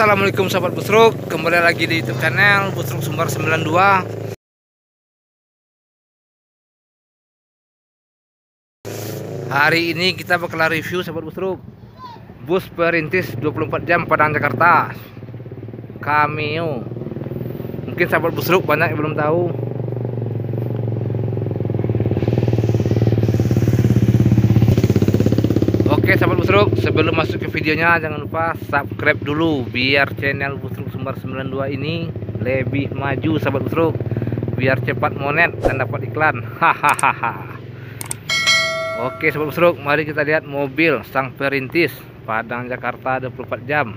Assalamualaikum sahabat Busruk, kembali lagi di YouTube channel Busruk Sumbar 92. Hari ini kita bakal review sahabat Busruk, bus perintis 24 jam Padang Jakarta Cameo. Mungkin sahabat Busruk banyak yang belum tahu. Oke sahabat Busruk, sebelum masuk ke videonya jangan lupa subscribe dulu biar channel Busruk Sumbar 92 ini lebih maju sahabat Busruk, biar cepat monet dan dapat iklan. Hahaha. Oke sahabat Busruk, mari kita lihat mobil sang perintis Padang Jakarta 24 jam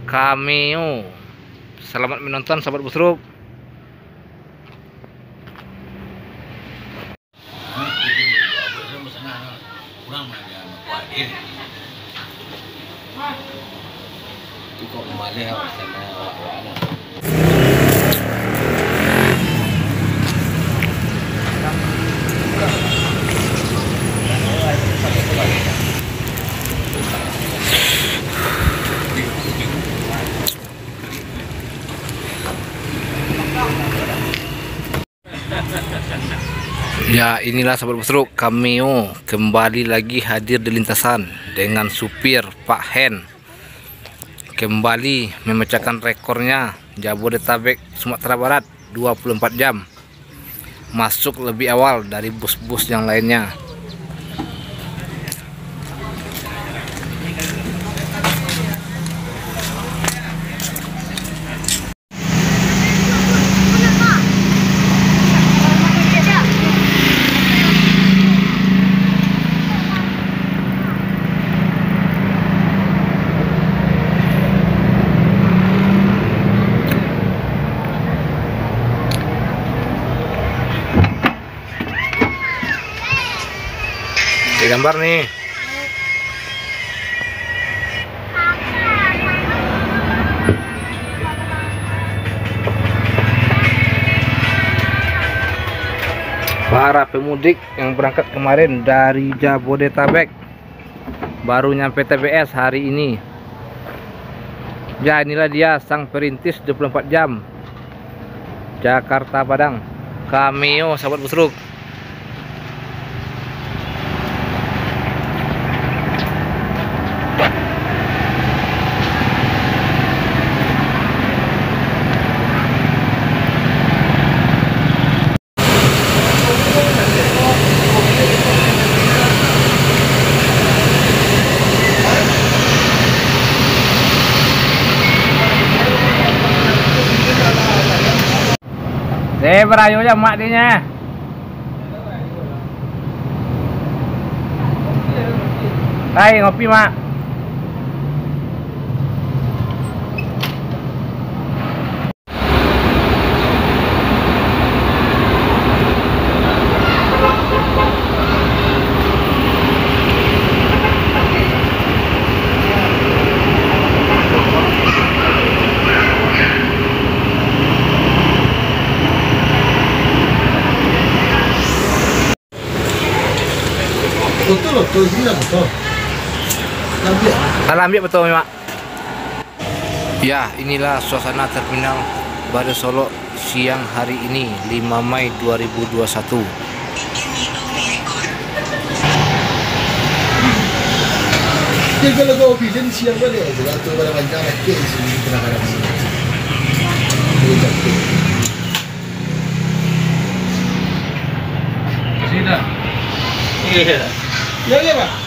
Cameo. Selamat menonton sahabat Busruk. Kok kembali sama awak-awak. Ya, inilah sahabat Busruk, Cameo kembali lagi hadir di lintasan dengan supir Pak Hen. Kembali memecahkan rekornya Jabodetabek Sumatera Barat 24 jam. Masuk lebih awal dari bus-bus yang lainnya. Gambar nih. Para pemudik yang berangkat kemarin dari Jabodetabek baru nyampe TBS hari ini. Ya, inilah dia sang perintis 24 jam Jakarta Padang Cameo sahabat Busruk. Berayu aja mak dinya. Hai, ngopi mak. Betul loh, betul. Ambil betul mak. Ya, inilah suasana terminal Baru Solo siang hari ini 5 Mei 2021. Dia kalau kau pilih siang balik, atau pada panjang lagi sini pernah ada sini. Sini dah. Iya. Ya, Pak.